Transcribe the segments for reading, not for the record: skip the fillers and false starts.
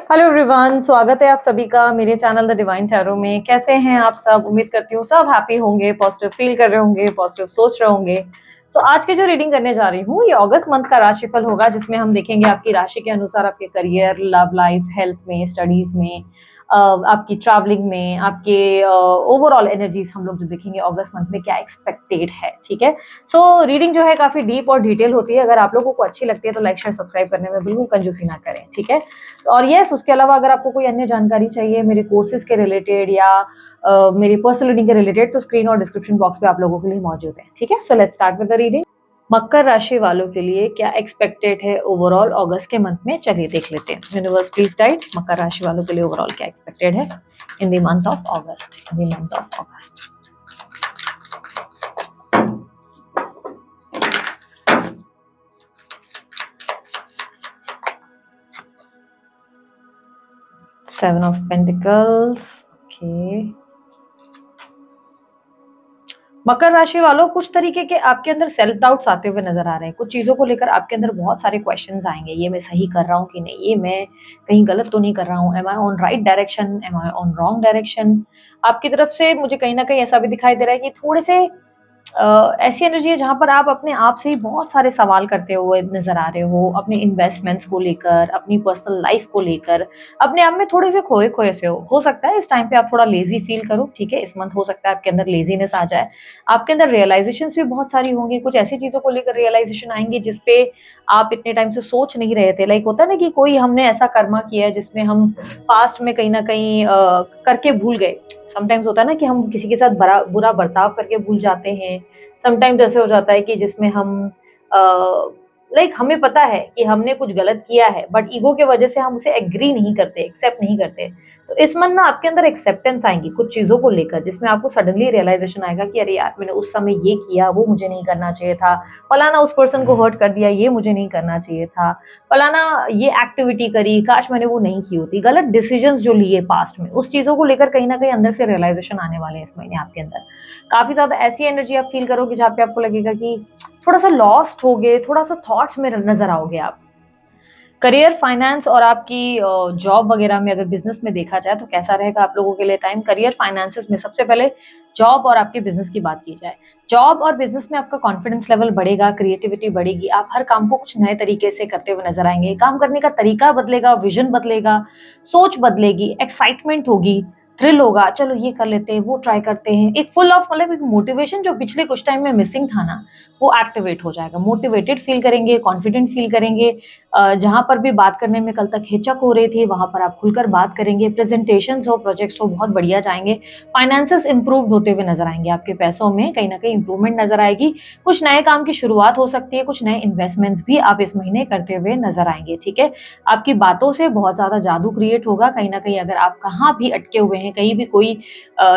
Hello everyone, स्वागत है आप सभी का मेरे चैनल द डिवाइन टैरो में। कैसे हैं आप सब? उम्मीद करती हूँ सब हैप्पी होंगे, पॉजिटिव फील कर रहे होंगे, पॉजिटिव सोच रहे होंगे। आज की जो रीडिंग करने जा रही हूँ ये अगस्त मंथ का राशिफल होगा, जिसमें हम देखेंगे आपकी राशि के अनुसार आपके करियर, लव लाइफ, हेल्थ में, स्टडीज में, आपकी ट्रैवलिंग में, आपके ओवरऑल एनर्जीज हम लोग जो देखेंगे अगस्त मंथ में क्या एक्सपेक्टेड है। ठीक है, रीडिंग जो है काफी डीप और डिटेल होती है। अगर आप लोगों को अच्छी लगती है तो लाइक शेयर सब्सक्राइब करने में बिल्कुल कंजूसी ना करें। ठीक है, और यस, उसके अलावा अगर आपको कोई अन्य जानकारी चाहिए मेरे कोर्सेज के रिलेटेड या मेरी पर्सनल रीडिंग के रिलेटेड, तो स्क्रीन और डिस्क्रिप्शन बॉक्स पे आप लोगों के लिए मौजूद है। ठीक है, so let's start with the reading. मकर राशि वालों के लिए क्या एक्सपेक्टेड है ओवरऑल अगस्त के मंथ में, चलिए देख लेते हैं। यूनिवर्स प्लीज गाइड मकर राशि वालों के लिए ओवरऑल क्या एक्सपेक्टेड है in the month of August. 7 of Pentacles। Okay, मकर राशि वालों, कुछ तरीके के आपके अंदर सेल्फ डाउट्स आते हुए नजर आ रहे हैं। कुछ चीजों को लेकर आपके अंदर बहुत सारे क्वेश्चंस आएंगे। ये मैं सही कर रहा हूँ कि नहीं, ये मैं कहीं गलत तो नहीं कर रहा हूँ, am I on right direction, am I on wrong direction. आपकी तरफ से मुझे कहीं ना कहीं ऐसा भी दिखाई दे रहा है कि थोड़े से ऐसी एनर्जी है जहां पर आप अपने आप से ही बहुत सारे सवाल करते हुए नजर आ रहे हो, अपने इन्वेस्टमेंट्स को लेकर, अपनी पर्सनल लाइफ को लेकर, अपने आप में थोड़े से खोए खोए से हो सकता है इस टाइम पे आप थोड़ा लेजी फील करो। ठीक है, इस मंथ हो सकता है आपके अंदर लेजीनेस आ जाए, आपके अंदर रियलाइजेशंस भी बहुत सारी होंगी। कुछ ऐसी चीजों को लेकर रियलाइजेशन आएंगी जिसपे आप इतने टाइम से सोच नहीं रहे थे। लाइक होता है ना कि कोई हमने ऐसा कर्मा किया है जिसमें हम पास्ट में कहीं ना कहीं करके भूल गए। समटाइम्स होता है ना कि हम किसी के साथ बुरा बर्ताव करके भूल जाते हैं। समटाइम्स ऐसे हो जाता है कि जिसमें हम लाइक हमें पता है कि हमने कुछ गलत किया है, बट ईगो के वजह से हम उसे एग्री नहीं करते, एक्सेप्ट नहीं करते। तो इस मन ना आपके अंदर एक्सेप्टेंस आएंगी कुछ चीजों को लेकर, जिसमें आपको सडनली रियलाइजेशन आएगा कि अरे यार, मैंने उस समय ये किया, वो मुझे नहीं करना चाहिए था। फलाना उस पर्सन को हर्ट कर दिया, ये मुझे नहीं करना चाहिए था। फलाना ये एक्टिविटी करी, काश मैंने वो नहीं की होती। गलत डिसीजंस जो लिए पास्ट में, उस चीजों को लेकर कहीं ना कहीं अंदर से रियलाइजेशन आने वाले हैं इस महीने आपके अंदर। काफी ज्यादा ऐसी एनर्जी आप फील करोगे जहाँ पे आपको लगेगा कि थोड़ा सा लॉस्ट हो गए, थोड़ा सा थॉट्स में नजर आओगे आप। करियर, फाइनेंस और आपकी जॉब वगैरह में, अगर बिजनेस में देखा जाए तो कैसा रहेगा आप लोगों के लिए टाइम। करियर, फाइनेंसेस में सबसे पहले जॉब और आपके बिजनेस की बात की जाए, जॉब और बिजनेस में आपका कॉन्फिडेंस लेवल बढ़ेगा, क्रिएटिविटी बढ़ेगी, आप हर काम को कुछ नए तरीके से करते हुए नजर आएंगे। काम करने का तरीका बदलेगा, विजन बदलेगा, सोच बदलेगी, एक्साइटमेंट होगी, थ्रिल होगा, चलो ये कर लेते हैं, वो ट्राई करते हैं। एक फुल ऑफ मतलब एक मोटिवेशन जो पिछले कुछ टाइम में मिसिंग था ना, वो एक्टिवेट हो जाएगा। मोटिवेटेड फील करेंगे, कॉन्फिडेंट फील करेंगे। जहां पर भी बात करने में कल तक हिचक हो रही थी, वहां पर आप खुलकर बात करेंगे। प्रेजेंटेशन हो, प्रोजेक्ट्स हो, बहुत बढ़िया जाएंगे। फाइनेंसेस इंप्रूव होते हुए नजर आएंगे, आपके पैसों में कहीं ना कहीं इंप्रूवमेंट नजर आएगी। कुछ नए काम की शुरुआत हो सकती है, कुछ नए इन्वेस्टमेंट्स भी आप इस महीने करते हुए नजर आएंगे। ठीक है, आपकी बातों से बहुत ज्यादा जादू क्रिएट होगा कहीं ना कहीं। अगर आप कहाँ भी अटके हुए हैं, कहीं भी कोई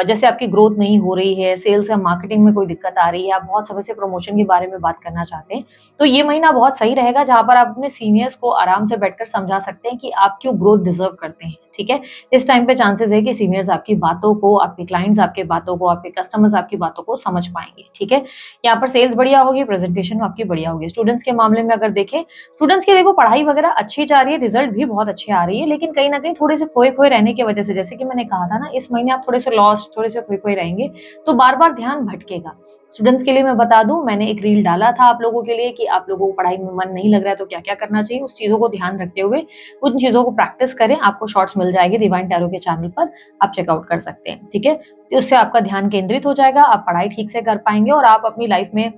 जैसे आपकी ग्रोथ नहीं हो रही है, सेल्स या मार्केटिंग में कोई दिक्कत आ रही है, आप बहुत समय से प्रमोशन के बारे में बात करना चाहते हैं, तो ये महीना बहुत सही रहेगा जहां पर आप अपने सीनियर्स को आराम से बैठकर समझा सकते हैं कि आप क्यों ग्रोथ डिजर्व करते हैं। ठीक है, इस टाइम पे चांसेस है कि सीनियर्स आपकी बातों को, आपके क्लाइंट्स आपके बातों को, आपके कस्टमर्स आपकी बातों को समझ पाएंगे। ठीक है, यहाँ पर सेल्स बढ़िया होगी, प्रेजेंटेशन आपकी बढ़िया होगी। स्टूडेंट्स के मामले में अगर देखें, स्टूडेंट्स की देखो पढ़ाई वगैरह अच्छी जा रही है, रिजल्ट भी बहुत अच्छे आ रही है, लेकिन कहीं ना कहीं थोड़े से खोए खोए रहने की वजह से, जैसे कि मैंने कहा था ना, इस महीने आप थोड़े से लॉस्ट, थोड़े से खोए खोए रहेंगे, तो बार बार ध्यान भटकेगा। स्टूडेंट्स के लिए मैं बता दूं, मैंने एक रील डाला था आप लोगों के लिए कि आप लोगों को पढ़ाई में मन नहीं लग रहा है तो क्या क्या करना चाहिए। उस चीजों को ध्यान रखते हुए उन चीजों को प्रैक्टिस करें। आपको शॉर्ट्स मिल जाएगी डिवाइन टैरो के चैनल पर, आप चेकआउट कर सकते हैं। ठीक है, तो उससे आपका ध्यान केंद्रित हो जाएगा, आप पढ़ाई ठीक से कर पाएंगे, और आप अपनी लाइफ में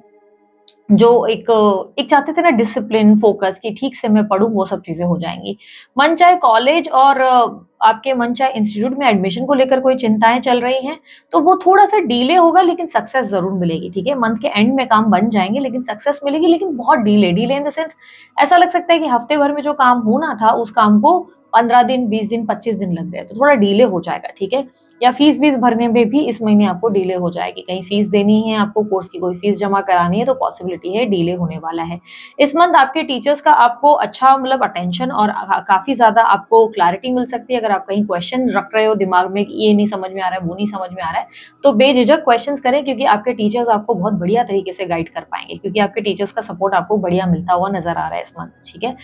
जो एक एक चाहते थे ना डिसिप्लिन, फोकस की ठीक से मैं पढ़ूं, वो सब चीजें हो जाएंगी। मन चाहे कॉलेज और आपके मन चाहे इंस्टीट्यूट में एडमिशन को लेकर कोई चिंताएं चल रही हैं, तो वो थोड़ा सा डिले होगा, लेकिन सक्सेस जरूर मिलेगी। ठीक है, मंथ के एंड में काम बन जाएंगे, लेकिन सक्सेस मिलेगी, लेकिन बहुत delay, delay in the sense ऐसा लग सकता है कि हफ्ते भर में जो काम होना था, उस काम को 15 दिन, 20 दिन, 25 दिन लग गए, तो थोड़ा डिले हो जाएगा। ठीक है, या फीस वीस भरने में भी इस महीने आपको डिले हो जाएगी। कहीं फीस देनी है आपको, कोर्स की कोई फीस जमा करानी है, तो पॉसिबिलिटी है डिले होने वाला है। इस मंथ आपके टीचर्स का आपको अच्छा मतलब अटेंशन और काफी ज्यादा आपको क्लैरिटी मिल सकती है। अगर आप कहीं क्वेश्चन रख रहे हो दिमाग में कि ये नहीं समझ में आ रहा है, वो नहीं समझ में आ रहा है, तो बेझिझक क्वेश्चन करें, क्योंकि आपके टीचर्स आपको बहुत बढ़िया तरीके से गाइड कर पाएंगे, क्योंकि आपके टीचर्स का सपोर्ट आपको बढ़िया मिलता हुआ नजर आ रहा है इस मंथ। ठीक है,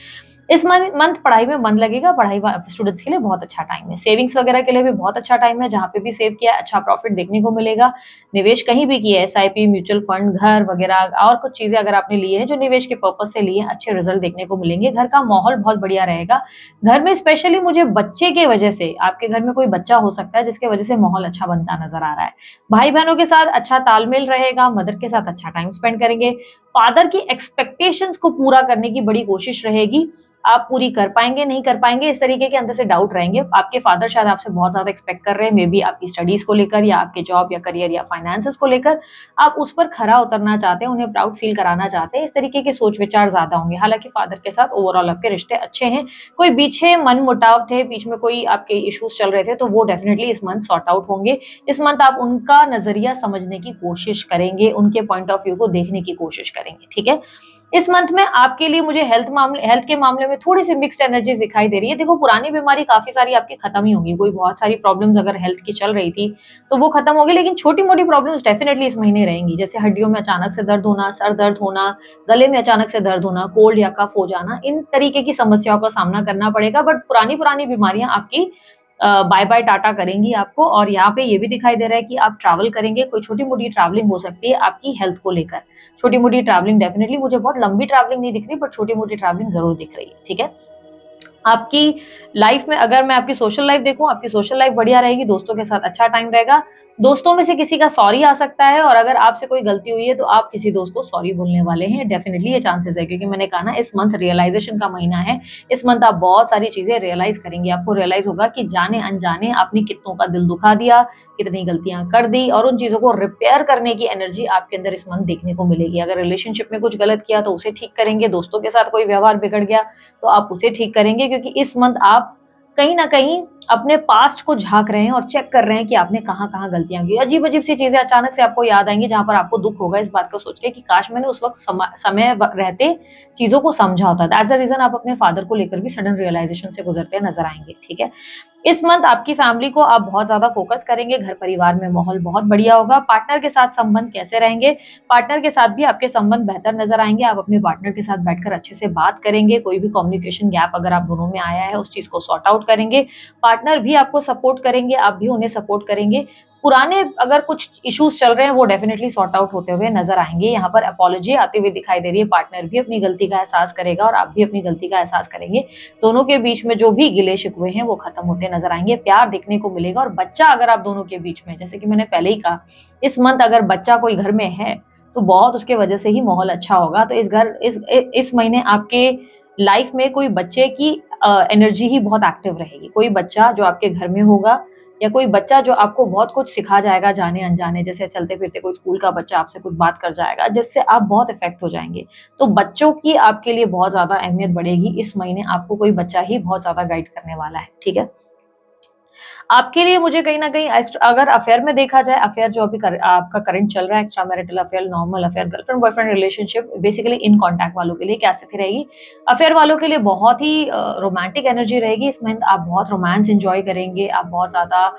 इस मंथ पढ़ाई में मन लगेगा, पढ़ाई स्टूडेंट्स के लिए बहुत अच्छा टाइम है। सेविंग्स वगैरह के लिए भी बहुत अच्छा टाइम है, जहाँ पे भी सेव किया है अच्छा प्रॉफिट देखने को मिलेगा। निवेश कहीं भी किया है, एसआईपी, म्यूचुअल फंड, घर वगैरह और कुछ चीजें अगर आपने लिए हैं जो निवेश के पर्पज से लिए हैं, अच्छे रिजल्ट देखने को मिलेंगे। घर का माहौल बहुत बढ़िया रहेगा। घर में स्पेशली मुझे बच्चे के वजह से, आपके घर में कोई बच्चा हो सकता है जिसके वजह से माहौल अच्छा बनता नजर आ रहा है। भाई बहनों के साथ अच्छा तालमेल रहेगा, मदर के साथ अच्छा टाइम स्पेंड करेंगे। फादर की एक्सपेक्टेशंस को पूरा करने की बड़ी कोशिश रहेगी। आप पूरी कर पाएंगे नहीं कर पाएंगे, इस तरीके के अंदर से डाउट रहेंगे। आपके फादर शायद आपसे बहुत ज्यादा एक्सपेक्ट कर रहे हैं, मे बी आपकी स्टडीज को लेकर या आपके जॉब या करियर या फाइनेंसेस को लेकर। आप उस पर खरा उतरना चाहते हैं, उन्हें प्राउड फील कराना चाहते हैं। इस तरीके के सोच विचार ज्यादा होंगे। हालांकि फादर के साथ ओवरऑल आपके रिश्ते अच्छे हैं। कोई पीछे मन मुटाव थे, बीच में कोई आपके इश्यूज चल रहे थे, तो वो डेफिनेटली इस मंथ सॉर्ट आउट होंगे। इस मंथ आप उनका नजरिया समझने की कोशिश करेंगे, उनके पॉइंट ऑफ व्यू को देखने की कोशिश करेंगे। ठीक है। इस मंथ में आपके लिए मुझे हेल्थ के मामले में थोड़ी सी मिक्स्ड एनर्जीज दिखाई दे रही है। देखो, पुरानी बीमारी काफी सारी आपकी खत्म ही होगी। कोई बहुत सारी प्रॉब्लम्स अगर हेल्थ की चल रही थी तो वो खत्म होगी, लेकिन छोटी मोटी प्रॉब्लम्स डेफिनेटली इस महीने रहेंगी। जैसे हड्डियों में अचानक से दर्द होना, सर दर्द होना, गले में अचानक से दर्द होना, कोल्ड या कफ हो जाना, इन तरीके की समस्याओं का सामना करना पड़ेगा। बट पुरानी पुरानी बीमारियां आपकी बाय बाय टाटा करेंगी आपको। और यहाँ पे ये भी दिखाई दे रहा है कि आप ट्रैवल करेंगे, कोई छोटी मोटी ट्रैवलिंग हो सकती है आपकी हेल्थ को लेकर। छोटी मोटी ट्रैवलिंग डेफिनेटली, मुझे बहुत लंबी ट्रैवलिंग नहीं दिख रही, बट छोटी मोटी ट्रैवलिंग जरूर दिख रही है। ठीक है। आपकी लाइफ में अगर मैं आपकी सोशल लाइफ देखूं, आपकी सोशल लाइफ बढ़िया रहेगी, दोस्तों के साथ अच्छा टाइम रहेगा। दोस्तों में से किसी का सॉरी आ सकता है, और अगर आपसे कोई गलती हुई है तो आप किसी दोस्त को सॉरी बोलने वाले हैं। डेफिनेटली ये चांसेस है, क्योंकि मैंने कहा ना, इस मंथ रियलाइजेशन का महीना है। इस मंथ आप बहुत सारी चीजें रियलाइज करेंगे। आपको रियलाइज होगा कि जाने अनजाने आपने कितनों का दिल दुखा दिया, कितनी गलतियां कर दी, और उन चीजों को रिपेयर करने की एनर्जी आपके अंदर इस मंथ देखने को मिलेगी। अगर रिलेशनशिप में कुछ गलत किया तो उसे ठीक करेंगे, दोस्तों के साथ कोई व्यवहार बिगड़ गया तो आप उसे ठीक करेंगे, क्योंकि इस मंथ आप कहीं ना कहीं अपने पास्ट को झांक रहे हैं और चेक कर रहे हैं कि आपने कहाँ कहाँ गलतियां की। अजीब अजीब सी चीजें अचानक से आपको याद आएंगी, जहां पर आपको दुख होगा इस बात को सोच के कि काश मैंने उस वक्त समय रहते चीजों को समझा होता। दैट्स द रीजन आप अपने फादर को लेकर भी सडन रियलाइजेशन से गुजरते नजर आएंगे। ठीक है। इस मंथ आपकी फैमिली को आप बहुत ज्यादा फोकस करेंगे। घर परिवार में माहौल बहुत बढ़िया होगा। पार्टनर के साथ संबंध कैसे रहेंगे? पार्टनर के साथ भी आपके संबंध बेहतर नजर आएंगे। आप अपने पार्टनर के साथ बैठकर अच्छे से बात करेंगे। कोई भी कम्युनिकेशन गैप अगर आप दोनों में आया है, उस चीज को सॉर्ट आउट करेंगे। पार्टनर भी आपको सपोर्ट करेंगे, आप भी उन्हें सपोर्ट करेंगे। पुराने अगर कुछ इश्यूज चल रहे हैं वो डेफिनेटली सॉर्ट आउट होते हुए नजर आएंगे। यहाँ पर अपॉलॉजी आती हुई दिखाई दे रही है। पार्टनर भी अपनी गलती का एहसास करेगा और आप भी अपनी गलती का एहसास करेंगे। दोनों के बीच में जो भी गिले शिकवे हैं वो खत्म होते नजर आएंगे। प्यार देखने को मिलेगा। और बच्चा अगर आप दोनों के बीच में, जैसे कि मैंने पहले ही कहा, इस मंथ अगर बच्चा कोई घर में है तो बहुत उसके वजह से ही माहौल अच्छा होगा। तो इस महीने आपके लाइफ में कोई बच्चे की एनर्जी ही बहुत एक्टिव रहेगी। कोई बच्चा जो आपके घर में होगा, या कोई बच्चा जो आपको बहुत कुछ सिखा जाएगा जाने अनजाने। जैसे चलते फिरते कोई स्कूल का बच्चा आपसे कुछ बात कर जाएगा जिससे आप बहुत इफेक्ट हो जाएंगे। तो बच्चों की आपके लिए बहुत ज्यादा अहमियत बढ़ेगी। इस महीने आपको कोई बच्चा ही बहुत ज्यादा गाइड करने वाला है। ठीक है। आपके लिए मुझे कहीं ना कहीं अगर अफेयर में देखा जाए, अफेयर जो अभी आपका करंट चल रहा है, extra marital affair, normal affair, girlfriend boyfriend relationship, basically in contact वालों के लिए क्या स्थिति रहेगी? अफेयर वालों के लिए बहुत ही रोमांटिक एनर्जी रहेगी इस मंथ। आप बहुत रोमांस एंजॉय करेंगे, आप बहुत ज्यादा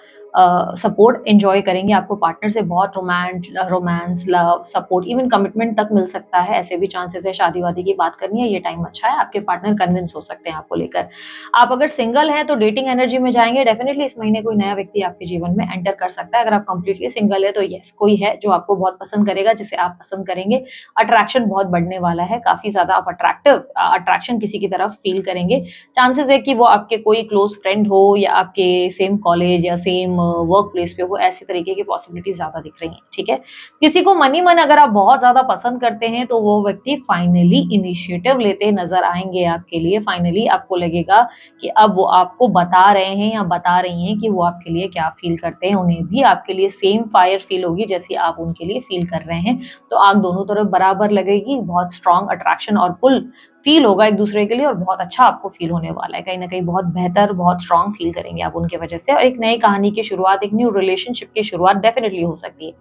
सपोर्ट एंजॉय करेंगे। आपको पार्टनर से बहुत romance, love, support, even commitment तक मिल सकता है। ऐसे भी चांसेस है। शादी वादी की बात करनी है, ये टाइम अच्छा है। आपके पार्टनर कन्विंस हो सकते हैं आपको लेकर। आप अगर सिंगल हैं तो डेटिंग एनर्जी में जाएंगे। डेफिनेटली इस महीने कोई नया व्यक्ति आपके जीवन में एंटर कर सकता है। अगर आप कंप्लीटली सिंगल है तो यस, कोई है जो आपको बहुत पसंद करेगा, जिसे आप पसंद करेंगे। अट्रैक्शन बहुत बढ़ने वाला है। काफी ज्यादा आप अट्रैक्शन किसी की तरफ फील करेंगे। चांसेस है कि वो आपके कोई क्लोज फ्रेंड हो, या आपके सेम कॉलेज या सेम वर्क प्लेस पे हो। ऐसे तरीके की पॉसिबिलिटी ज्यादा दिख रही है। ठीक है। किसी को मनी मन अगर आप बहुत ज्यादा पसंद करते हैं तो वो व्यक्ति फाइनली इनिशिएटिव लेते नजर आएंगे आपके लिए। फाइनली आपको लगेगा कि अब वो आपको बता रहे हैं या बता रही हैं कि वो आपके लिए क्या फील करते हैं। उन्हें भी आपके लिए सेम फायर फील होगी जैसी आप उनके लिए फील कर रहे हैं। तो आग दोनों तरफ बराबर लगेगी। बहुत स्ट्रॉन्ग अट्रैक्शन और पुल फील होगा एक दूसरे के लिए, और बहुत अच्छा आपको फील होने वाला है। कहीं ना कहीं बहुत बेहतर, बहुत स्ट्रॉन्ग फील करेंगे आप उनके वजह से। और एक नई कहानी की शुरुआत, एक न्यू रिलेशनशिप की शुरुआत डेफिनेटली हो सकती है।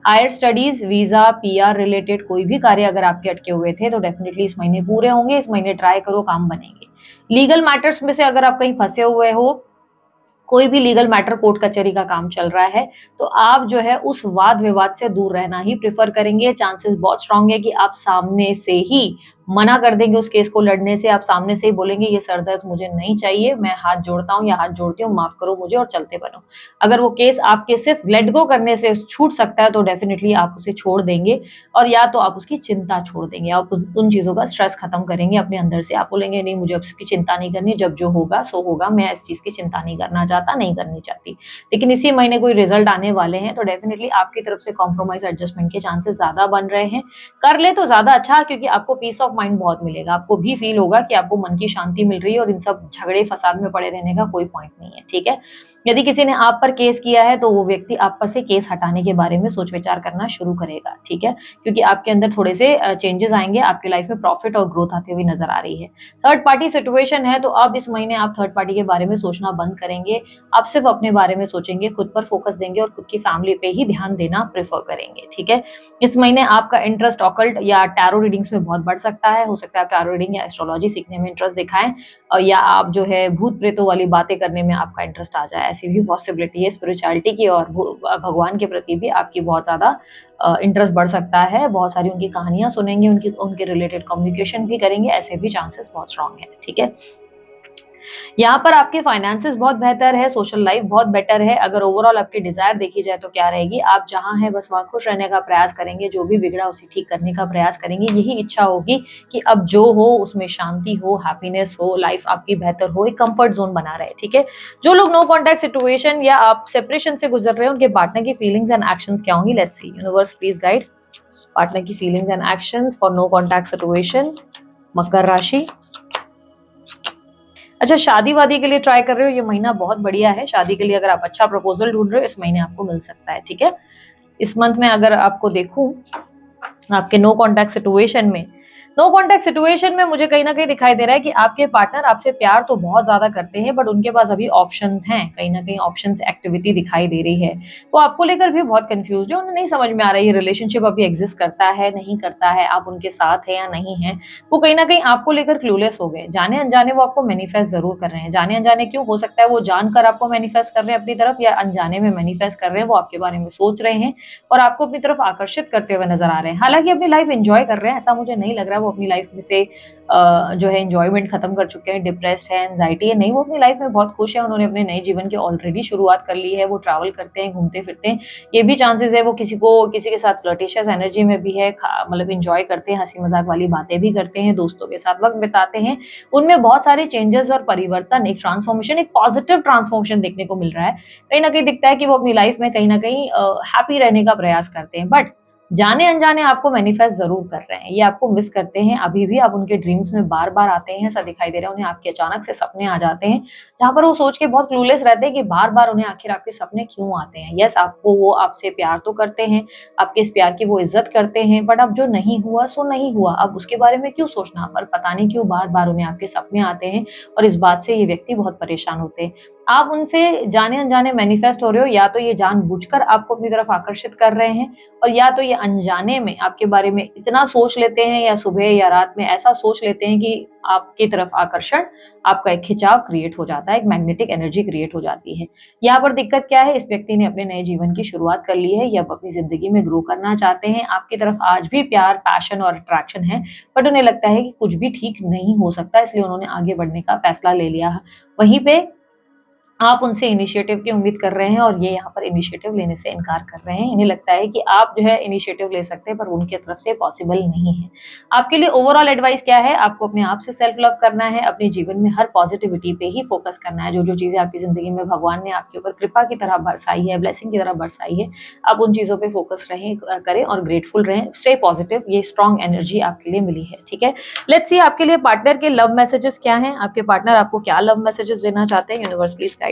Higher studies, visa, PR related कोई भी कार्य अगर आपके अटके हुए थे तो डेफिनेटली इस महीने पूरे होंगे। इस महीने ट्राई करो, काम बनेंगे। लीगल मैटर्स में से अगर आप कहीं फंसे हुए हो, कोई भी लीगल मैटर, कोर्ट कचहरी का काम चल रहा है, तो आप जो है उस वाद विवाद से दूर रहना ही प्रेफर करेंगे। चांसेस बहुत स्ट्रांग है कि आप सामने से ही मना कर देंगे उस केस को लड़ने से, आप सामने से ही बोलेंगे ये सर दर्द मुझे नहीं चाहिए, मैं हाथ जोड़ता हूँ या हाथ जोड़ती हूँ, माफ करो मुझे और चलते बनो। अगर वो केस आपके सिर्फ लेट गो करने से छूट सकता है तो डेफिनिटली आप उसे छोड़ देंगे, और या तो आप उसकी चिंता छोड़ देंगे, आप उन चीजों का स्ट्रेस खत्म करेंगे अपने अंदर से। आप बोलेंगे नहीं मुझे अब इसकी चिंता नहीं करनी, जब जो होगा सो होगा, मैं इस चीज की चिंता नहीं करना चाहता, नहीं करनी चाहती। लेकिन इसी महीने कोई रिजल्ट आने वाले हैं तो डेफिनेटली आपकी तरफ से कॉम्प्रोमाइज एडजस्टमेंट के चांसेस ज्यादा बन रहे हैं। कर ले तो ज्यादा अच्छा, क्योंकि आपको पीस ऑफ माइंड बहुत मिलेगा, आपको भी फील होगा कि आपको मन की शांति मिल रही है और इन सब झगड़े फसाद में पड़े रहने का कोई पॉइंट नहीं है। ठीक है, यदि किसी ने आप पर केस किया है तो वो व्यक्ति आप पर से केस हटाने के बारे में सोच विचार करना शुरू करेगा। ठीक है, क्योंकि आपके अंदर थोड़े से चेंजेस आएंगे, आपके लाइफ में प्रॉफिट और ग्रोथ आते हुए नजर आ रही है। थर्ड पार्टी सिचुएशन है तो अब इस महीने आप थर्ड पार्टी के बारे में सोचना बंद करेंगे, आप सिर्फ अपने बारे में सोचेंगे, खुद पर फोकस देंगे और खुद की फैमिली पे ही ध्यान देना प्रेफर करेंगे। ठीक है, इस महीने आपका इंटरेस्ट ऑकल्ट या टैरो रीडिंग्स में बहुत बढ़ सकता है, हो सकता है आप टैरो रीडिंग या एस्ट्रोलॉजी सीखने में इंटरेस्ट दिखाएं, या आप जो है भूत प्रेतों वाली बातें करने में आपका इंटरेस्ट आ जाए, ऐसी भी पॉसिबिलिटी है स्पिरिचुअलिटी की, और भगवान के प्रति भी आपकी बहुत ज्यादा इंटरेस्ट बढ़ सकता है, बहुत सारी उनकी कहानियां सुनेंगे, उनके रिलेटेड कम्युनिकेशन भी करेंगे, ऐसे भी चांसेस बहुत स्ट्रांग है। ठीक है, यहाँ पर आपके फाइनेंसेस बहुत बेहतर है, सोशल लाइफ बहुत बेटर है। अगर ओवरऑल आपकी डिजायर देखी जाए तो क्या रहेगी, आप जहाँ हैं बस वहाँ खुश रहने का प्रयास करेंगे, जो भी बिगड़ा उसे ठीक करने का प्रयास करेंगे। यही इच्छा होगी कि अब जो हो उसमें शांति हो, हैप्पीनेस हो, लाइफ आपकी बेहतर हो, एक कंफर्ट जोन बना रहे। ठीक है, जो लोग नो कॉन्टैक्ट सिचुएशन या आप सेपरेशन से गुजर रहे हैं उनके पार्टनर की फीलिंग्स एंड एक्शंस क्या होंगी, let's see. Universe please guide partner की feelings and actions for no contact situation, मकर राशि। अच्छा, शादी वादी के लिए ट्राई कर रहे हो, ये महीना बहुत बढ़िया है शादी के लिए। अगर आप अच्छा प्रपोजल ढूंढ रहे हो इस महीने आपको मिल सकता है। ठीक है, इस मंथ में अगर आपको देखूं आपके नो कॉन्टैक्ट सिचुएशन में मुझे कहीं ना कहीं दिखाई दे रहा है कि आपके पार्टनर आपसे प्यार तो बहुत ज्यादा करते हैं, बट उनके पास अभी ऑप्शंस हैं, कहीं ना कहीं ऑप्शंस एक्टिविटी दिखाई दे रही है। वो आपको लेकर भी बहुत कंफ्यूज है, उन्हें नहीं समझ में आ रहा है ये रिलेशनशिप अभी एग्जिस्ट करता है नहीं करता है, आप उनके साथ है या नहीं है। वो कहीं ना कहीं आपको लेकर क्लूलेस हो गए, जाने अनजाने वो आपको मैनिफेस्ट जरूर कर रहे हैं। जाने अनजाने क्यों, हो सकता है वो जानकर आपको मैनिफेस्ट कर रहे हैं अपनी तरफ, या अनजाने में मैनिफेस्ट कर रहे हैं, वो आपके बारे में सोच रहे हैं और आपको अपनी तरफ आकर्षित करते हुए नजर आ रहे हैं। हालांकि अपनी लाइफ एंजॉय कर रहे हैं, ऐसा मुझे नहीं लग रहा है वो अपनी लाइफ में से जो है एंजॉयमेंट खत्म कर चुके हैं, डिप्रेस्ड है, एंजाइटी है, नहीं, वो अपनी लाइफ में बहुत खुश है। उन्होंने अपने नए जीवन की ऑलरेडी शुरुआत कर ली है, वो ट्रैवल करते हैं, घूमते फिरते हैं। ये भी चांसेस है वो किसी के साथ फ्लर्टिशियस एनर्जी में भी है, मतलब इंजॉय करते हैं, हंसी मजाक वाली बातें भी करते हैं, दोस्तों के साथ वक्त बिताते हैं। उनमें बहुत सारे चेंजेस और परिवर्तन, एक ट्रांसफॉर्मेशन, एक पॉजिटिव ट्रांसफॉर्मेशन देखने को मिल रहा है। कहीं ना कहीं दिखता है कि वो अपनी लाइफ में कहीं ना कहीं हैप्पी रहने का प्रयास करते हैं, बट जाने अनजाने आपको मैनिफेस्ट जरूर कर रहे हैं, ये आपको मिस करते हैं। अभी भी आप उनके ड्रीम्स में बार बार आते हैं, ऐसा दिखाई दे रहा है। उन्हें आपके अचानक से सपने आ जाते हैं, जहां पर वो सोच के बहुत क्लूलेस रहते हैं कि बार बार उन्हें आखिर आपके सपने क्यों आते हैं। यस, आपको वो आपसे प्यार तो करते हैं, आपके इस प्यार की वो इज्जत करते हैं, बट अब जो नहीं हुआ सो नहीं हुआ, अब उसके बारे में क्यों सोचना। पर पता नहीं क्यों बार बार उन्हें आपके सपने आते हैं और इस बात से ये व्यक्ति बहुत परेशान होते हैं। आप उनसे जाने अनजाने मैनिफेस्ट हो रहे हो, या तो ये जानबूझकर आपको अपनी तरफ आकर्षित कर रहे हैं, और या तो ये अनजाने में आपके बारे में इतना सोच लेते हैं, या सुबह या रात में ऐसा सोच लेते हैं कि आपकी तरफ आकर्षण, आपका एक खिंचाव क्रिएट हो जाता है, एक मैग्नेटिक एनर्जी क्रिएट हो जाती है। यहाँ पर दिक्कत क्या है, इस व्यक्ति ने अपने नए जीवन की शुरुआत कर ली है, या अपनी जिंदगी में ग्रो करना चाहते हैं। आपकी तरफ आज भी प्यार, पैशन और अट्रैक्शन है, बट उन्हें लगता है कि कुछ भी ठीक नहीं हो सकता, इसलिए उन्होंने आगे बढ़ने का फैसला ले लिया। वहीं पे आप उनसे इनिशिएटिव की उम्मीद कर रहे हैं और ये यहाँ पर इनिशिएटिव लेने से इनकार कर रहे हैं। इन्हें लगता है कि आप जो है इनिशिएटिव ले सकते हैं, पर उनकी तरफ से पॉसिबल नहीं है। आपके लिए ओवरऑल एडवाइस क्या है, आपको अपने आप से सेल्फ लव करना है, अपने जीवन में हर पॉजिटिविटी पे ही फोकस करना है। जो जो चीजें आपकी जिंदगी में भगवान ने आपके ऊपर कृपा की तरह बरसाई है, ब्लेसिंग की तरह बरसाई है, आप उन चीजों पे फोकस करें और ग्रेटफुल रहें, स्टे पॉजिटिव। ये स्ट्रॉन्ग एनर्जी आपके लिए मिली है। ठीक है, लेट्स सी आपके लिए पार्टनर के लव मैसेजेस क्या हैं, आपके पार्टनर आपको क्या लव मैसेजेस देना चाहते हैं। Universe please guide.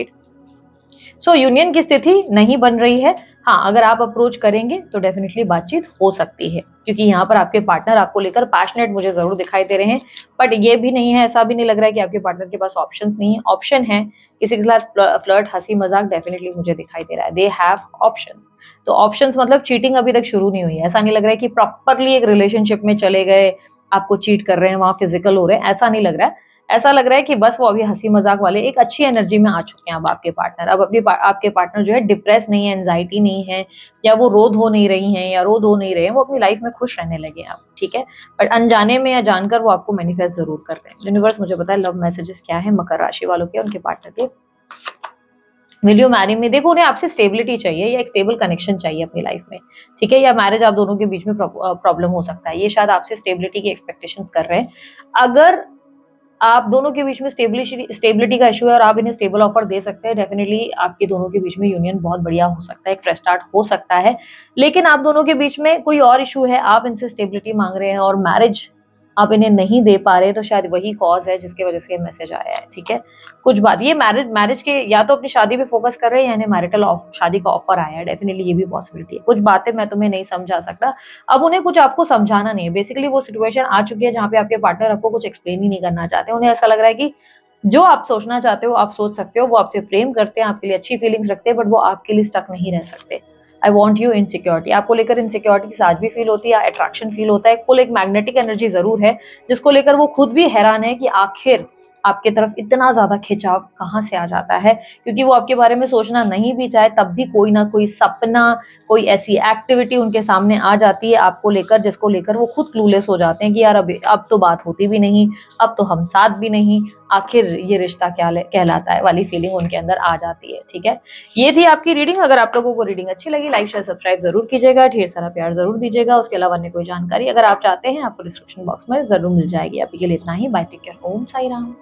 So union की स्थिति नहीं बन रही है। हाँ, अगर आप अप्रोच करेंगे तो डेफिनेटली बातचीत हो सकती है, क्योंकि यहाँ पर आपके पार्टनर आपको लेकर पैशनेट मुझे जरूर दिखाई दे रहे हैं, बट ये भी नहीं है, ऐसा भी नहीं लग रहा है कि आपके पार्टनर के पास ऑप्शंस नहीं है। ऑप्शन है, किसी के साथ फ्लर्ट, हंसी मजाक डेफिनेटली मुझे दिखाई दे रहा है, दे हैव ऑप्शंस। तो ऑप्शंस मतलब चीटिंग अभी तक शुरू नहीं हुई है, ऐसा नहीं लग रहा है कि प्रॉपरली एक रिलेशनशिप में चले गए, आपको चीट कर रहे हैं, वहां फिजिकल हो रहे हैं, ऐसा नहीं लग रहा है। ऐसा लग रहा है कि बस वो अभी हँसी मज़ाक वाले एक अच्छी एनर्जी में आ चुके हैं अब आपके पार्टनर। अब आपके पार्टनर जो है डिप्रेस नहीं है, एंग्ज़ायटी नहीं है, या वो रो-धो नहीं रही हैं या रो-धो नहीं रहे हैं, वो अपनी लाइफ़ में खुश रहने लगे हैं अब, ठीक है? बट अनजाने में या जानकर वो आपको मैनिफेस्ट ज़रूर कर रहे हैं। यूनिवर्स मुझे बताए लव मैसेजेस क्या है मकर राशि वालों के, उनके पार्टनर के। Will you marry me? देखो, उन्हें आपसे स्टेबिलिटी चाहिए या एक स्टेबल कनेक्शन चाहिए अपनी लाइफ में, ठीक है? या मैरिज आप दोनों के बीच में प्रॉब्लम हो सकता है। ये शायद आपसे स्टेबिलिटी की एक्सपेक्टेशंस कर रहे हैं। अगर आप दोनों के बीच में स्टेबिलिटी का इश्यू है और आप इन्हें स्टेबल ऑफर दे सकते हैं, डेफिनिटली आपके दोनों के बीच में यूनियन बहुत बढ़िया हो सकता है, एक फ्रेश स्टार्ट हो सकता है। लेकिन आप दोनों के बीच में कोई और इश्यू है, आप इनसे स्टेबिलिटी मांग रहे हैं और मैरिज आप इन्हें नहीं दे पा रहे, तो शायद वही कॉज है जिसकी वजह से ये मैसेज आया है, ठीक है? कुछ बात ये मैरिज के या तो अपनी शादी पे फोकस कर रहे हैं या इन्हें शादी का ऑफर आया है, डेफिनिटली ये भी पॉसिबिलिटी है। कुछ बातें मैं तुम्हें नहीं समझा सकता, अब उन्हें कुछ आपको समझाना नहीं है। बेसिकली वो सिचुएशन आ चुकी है जहाँ पे आपके पार्टनर आपको कुछ एक्सप्लेन ही नहीं करना चाहते। उन्हें ऐसा लग रहा है कि जो आप सोचना चाहते हो, आप सोच सकते हो। वो आपसे प्रेम करते हैं, आपके लिए अच्छी फीलिंग्स रखते हैं, बट वो आपके लिए स्टक नहीं रह सकते। आई वांट यू इनसिक्योरिटी, आपको लेकर इनसिक्योरिटी आज भी फील होती है, अट्रैक्शन फील होता है। कुल एक मैग्नेटिक एनर्जी ज़रूर है, जिसको लेकर वो खुद भी हैरान है कि आखिर आपके तरफ इतना ज़्यादा खिंचाव कहाँ से आ जाता है। क्योंकि वो आपके बारे में सोचना नहीं भी चाहे, तब भी कोई ना कोई सपना, कोई ऐसी एक्टिविटी उनके सामने आ जाती है आपको लेकर, जिसको लेकर वो खुद क्लूलेस हो जाते हैं कि यार अब तो बात होती भी नहीं, अब तो हम साथ भी नहीं, आखिर ये रिश्ता क्या कहलाता है वाली फीलिंग उनके अंदर आ जाती है, ठीक है? ये थी आपकी रीडिंग। अगर आप लोगों को रीडिंग अच्छी लगी, लाइक शेयर सब्सक्राइब जरूर कीजिएगा, ढेर सारा प्यार जरूर दीजिएगा। उसके अलावा अन्य कोई जानकारी अगर आप चाहते हैं, आपको डिस्क्रिप्शन बॉक्स में जरूर मिल जाएगी। अभी के लिए इतना ही, बाय, टेक केयर, ओम साई राम।